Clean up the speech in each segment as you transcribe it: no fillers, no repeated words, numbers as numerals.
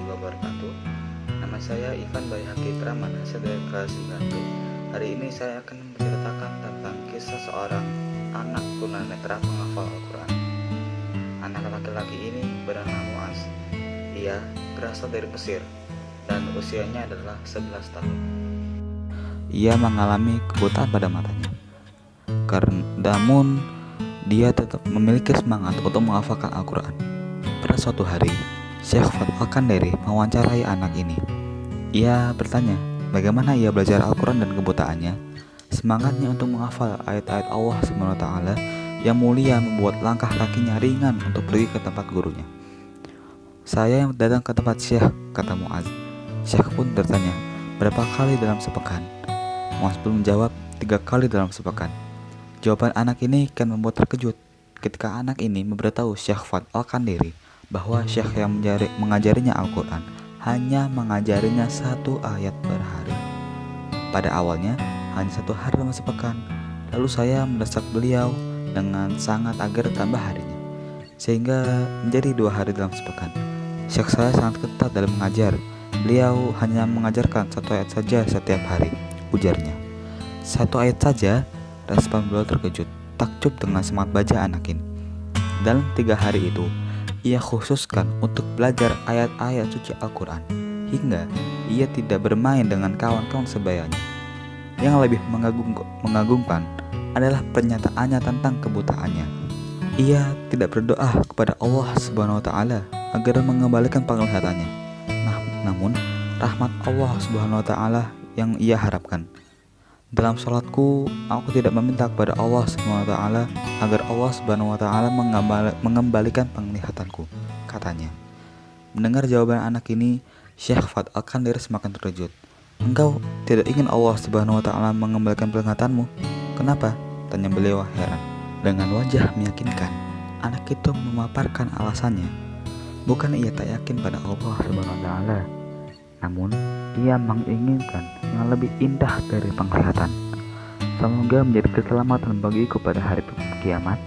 warahmatullahi wabarakatuh. Nama saya Ivan Bayhaki Pramana, saya dari kelas 9. Hari ini saya akan menceritakan tentang kisah seorang anak tunanetra penghafal Al-Quran. Anak laki-laki ini bernama Muaz. Ia berasal dari Mesir dan usianya adalah 11 tahun. Ia mengalami kebutaan pada matanya. Namun dia tetap memiliki semangat untuk menghafalkan Al-Quran. Pada suatu hari, Syekh Fuad Al-Kandiri mewawancarai anak ini. Ia bertanya, bagaimana ia belajar Al-Quran dan kebutaannya. Semangatnya untuk menghafal ayat-ayat Allah SWT yang mulia membuat langkah kakinya ringan untuk pergi ke tempat gurunya. Saya yang datang ke tempat Syekh, kata Muaz. Syekh pun bertanya, berapa kali dalam sepekan? Muaz pun menjawab, 3 kali dalam sepekan. Jawaban anak ini kan membuat terkejut ketika anak ini memberitahu Syekh Fuad Al-Kandiri bahwa Syekh yang mengajarinya Al-Quran hanya mengajarinya 1 ayat per hari. Pada awalnya hanya 1 hari dalam sepekan. Lalu saya mendesak beliau dengan sangat agar tambah harinya, sehingga menjadi 2 hari dalam sepekan. Syekh saya sangat ketat dalam mengajar. Beliau hanya mengajarkan 1 ayat saja setiap hari, ujarnya. 1 ayat saja? Respon beliau terkejut, takjub dengan semangat baca anak ini. Dalam 3 hari itu, ia khususkan untuk belajar ayat-ayat suci Al-Quran, hingga ia tidak bermain dengan kawan-kawan sebayanya. Yang lebih mengagumkan adalah pernyataannya tentang kebutaannya. Ia tidak berdoa kepada Allah SWT agar mengembalikan penglihatannya. Namun, rahmat Allah SWT yang ia harapkan. Dalam sholatku, aku tidak meminta kepada Allah SWT agar Allah SWT mengembalikan penglihatanku, katanya. Mendengar jawaban anak ini, Syekh Fuad Al-Kandiri semakin terkejut. Engkau tidak ingin Allah SWT mengembalikan penglihatanmu? Kenapa? Tanya beliau heran. Dengan wajah meyakinkan, anak itu memaparkan alasannya. Bukan ia tak yakin pada Allah SWT, namun ia menginginkan yang lebih indah dari penglihatan. Semoga menjadi keselamatan bagiku pada hari kiamat,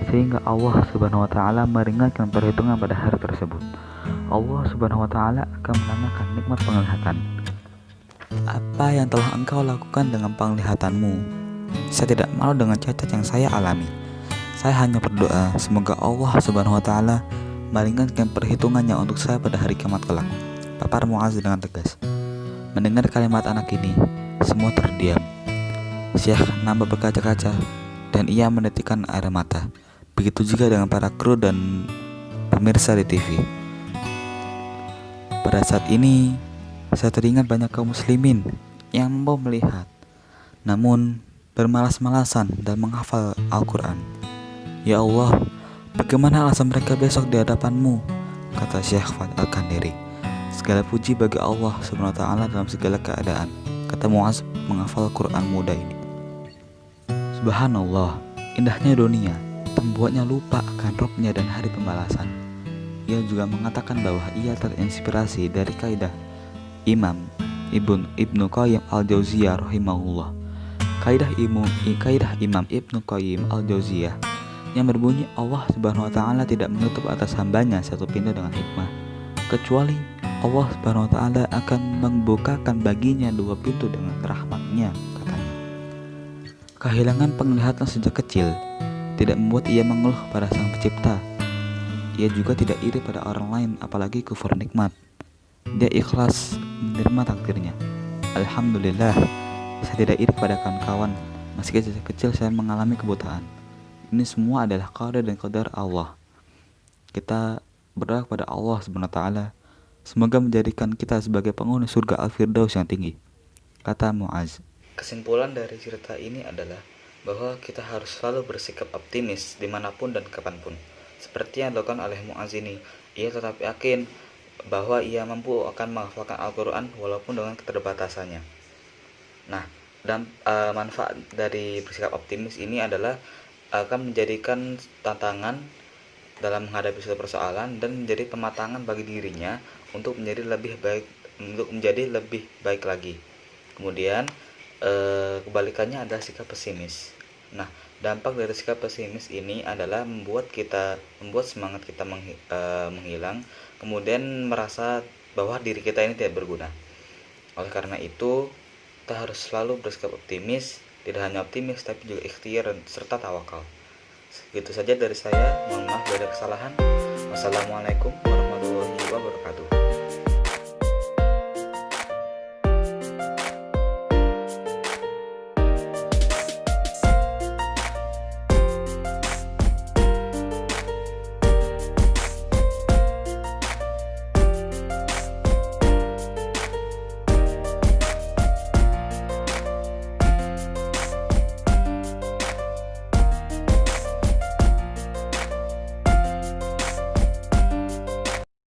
sehingga Allah SWT meringankan perhitungan pada hari tersebut. Allah SWT akan menanyakan nikmat penglihatan. Apa yang telah engkau lakukan dengan penglihatanmu? Saya tidak malu dengan cacat yang saya alami. Saya hanya berdoa semoga Allah SWT meringankan perhitungannya untuk saya pada hari kiamat kelak, papar Muaz dengan tegas. Mendengar kalimat anak ini, semua terdiam. Syekh nampak berkaca-kaca dan ia menitikkan air mata. Begitu juga dengan para kru dan pemirsa di TV. Pada saat ini, saya teringat banyak kaum muslimin yang mau melihat, namun bermalas-malasan dan menghafal Al-Quran. Ya Allah, bagaimana alasan mereka besok di hadapan-Mu? Kata Syekh Fuad Al-Kandiri. Segala puji bagi Allah SWT dalam segala keadaan, kata Muaz menghafal Quran muda ini. Subhanallah, indahnya dunia, membuatnya lupa akan Robnya dan hari pembalasan. Ia juga mengatakan bahwa ia terinspirasi dari kaidah Imam Ibnu Qayyim Al-Jauziyah rahimahullah. Kaidah Imam Ibnu Qayyim Al-Jauziyah yang berbunyi, Allah SWT tidak menutup atas hambanya satu pintu dengan hikmah, kecuali Allah SWT akan membukakan baginya 2 pintu dengan rahmatnya, katanya. Kehilangan penglihatan sejak kecil tidak membuat ia mengeluh pada Sang Pencipta. Ia juga tidak iri pada orang lain, apalagi kufur nikmat. Dia ikhlas menerima takdirnya. Alhamdulillah, saya tidak iri pada kawan-kawan. Meski sejak kecil saya mengalami kebutaan. Ini semua adalah qada dan qadar Allah. Kita berdoa kepada Allah SWT, semoga menjadikan kita sebagai penghuni surga Al-Firdaus yang tinggi, kata Muaz. Kesimpulan dari cerita ini adalah bahwa kita harus selalu bersikap optimis dimanapun dan kapanpun. Seperti yang dilakukan oleh Muaz ini, ia tetap yakin bahwa ia mampu akan menghafalkan Al-Quran walaupun dengan keterbatasannya. Nah, dan manfaat dari bersikap optimis ini adalah akan menjadikan tantangan dalam menghadapi suatu persoalan dan menjadi pematangan bagi dirinya untuk menjadi lebih baik lagi. Kemudian kebalikannya adalah sikap pesimis. Nah, dampak dari sikap pesimis ini adalah membuat semangat kita menghilang, kemudian merasa bahwa diri kita ini tidak berguna. Oleh karena itu, kita harus selalu bersikap optimis, tidak hanya optimis tapi juga ikhtiar serta tawakal. Segitu saja dari saya, mohon maaf bila ada kesalahan. Wassalamualaikum warahmatullahi wabarakatuh.